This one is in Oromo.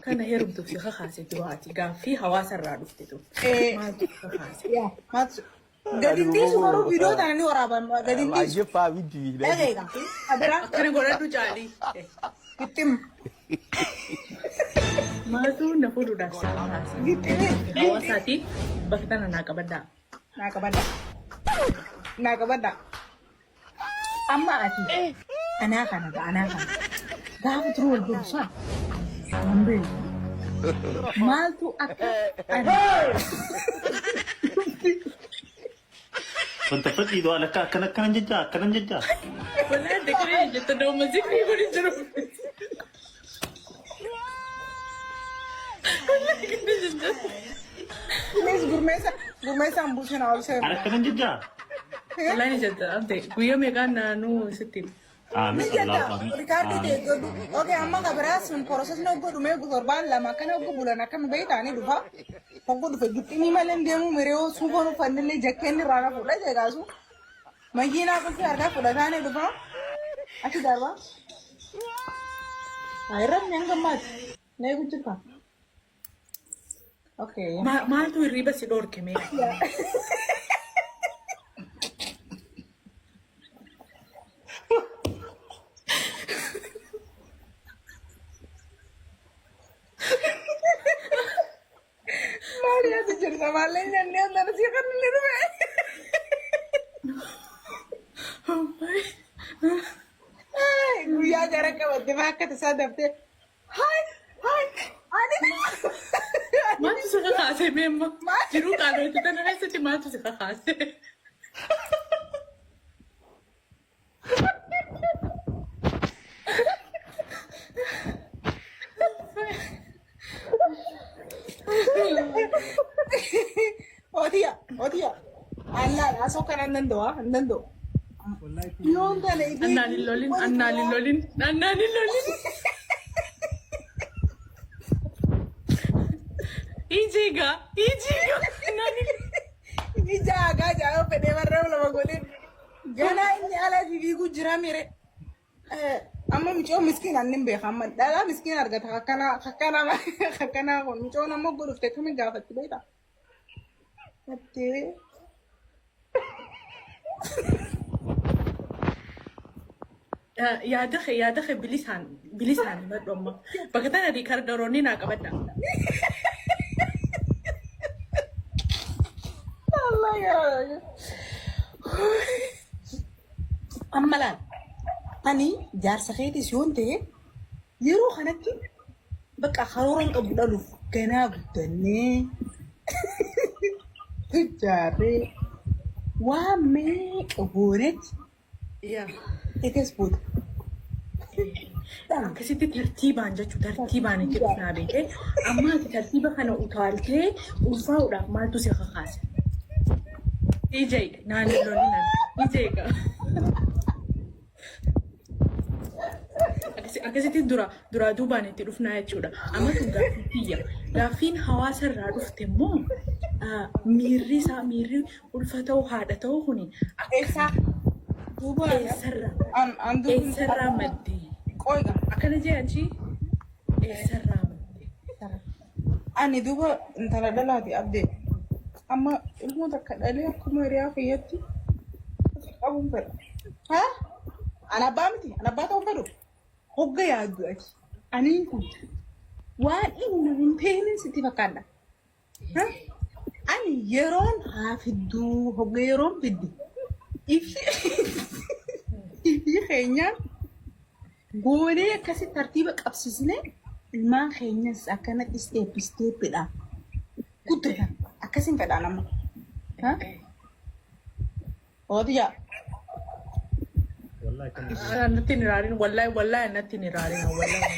كان هرب في خخاسة دلوقتي في حواس الرادفتو ما خخاسة يا ما قاعدين تيجوا فيديو تاني ورابا قاعدين ما تيجوا جفا فيديو دقيقة أدرا كان قرأت جالي كتم ما تو نفورو داسا كتم حواساتي بكتنا ناكبدا ناقبدا أما أتي أنا كان قاعد تروح البرشا أمبي مالتو أنا كنت فتي دو على كان ججا ولا دكري جتنا مزيكري بني جرب ليش قرميسة أمبوشنا أول شيء على كان ججا والله نجد أنت قويا ميغان نو ستين ما شاء الله Ricardo de Godu. Oke, amma kabras un proses no godu me gurban la makana go bulana kan be tani dufa. Pogo dufa gitini malen demu mereo subo no fanele jakken rana fuda jaga su. Magina ko fi arga fuda tani dufa. Aki darwa. Ayran nyanga mat. Ne gutuka. Oke. ما تو الريبة سيدور كمية Maria ti cerca male nyanyi andar sih kan itu be. Ay, guya gara ka wadde ma ka tasadafte. Hay, ani ما تسخ خاسة ميمة جرو قالوا تتنا هسه ما تسخ خاسة Odia. Allah, aso kan andando. Yon tane ibi. أنا للولين يجيغا ناني Ini jaga pede barra la magolin. Gana inni ala jibi gujra mire. Amma micho miskin annin be hamman. Dala miskin arga hakana kon micho na mo gulu te kami gafat beta. Ate. يا دخل بلسان ما دوما بكتنا ريكاردو رونينا كبدا Allah ya. Ammalan. Ani jar sakhiti shonte yero khanaki baka kharoran qabdalu kana gudanne tujare wa me qaboret يا ekesput كسيتي ترتيبان جاتو ترتيبان كيفنا بيك اما ترتيبا كانوا وطالتي وفاودا ما تسخ خاص يجي ناني لونينا يجيكا akkasitti dura duubaan itti dhufnaa jechuudha. Amma kun gaaffii kiyya. Gaaffiin hawaasa irraa dhufte immoo miirri ulfa ta'uu haadha ta'uu kuni eessarraa maddee akkana jedhanchi eessarraa maddee. Ani duuba intala dhalaati abdee. Amma ilmoo takka dhalee akkuma hiriyaa fayyatti qabuun fedha. Haa? Ana abbaa miti. Ana abbaa ta'uu fedhu. Hogga yaaddu ati. Aniin kun waan inni hin ta'in sitti fakkaata. Ani yeroon haa fidduu hogga yeroon fiddi. Ifii keenyaan goonee akkasitti tartiiba qabsiisnee ilmaan keenyas akkana isteeppiidhaan guddatan akkasiin fedhaan amma. Oodiyaa. Natti niraarin wallahi natti niraarin wallahi.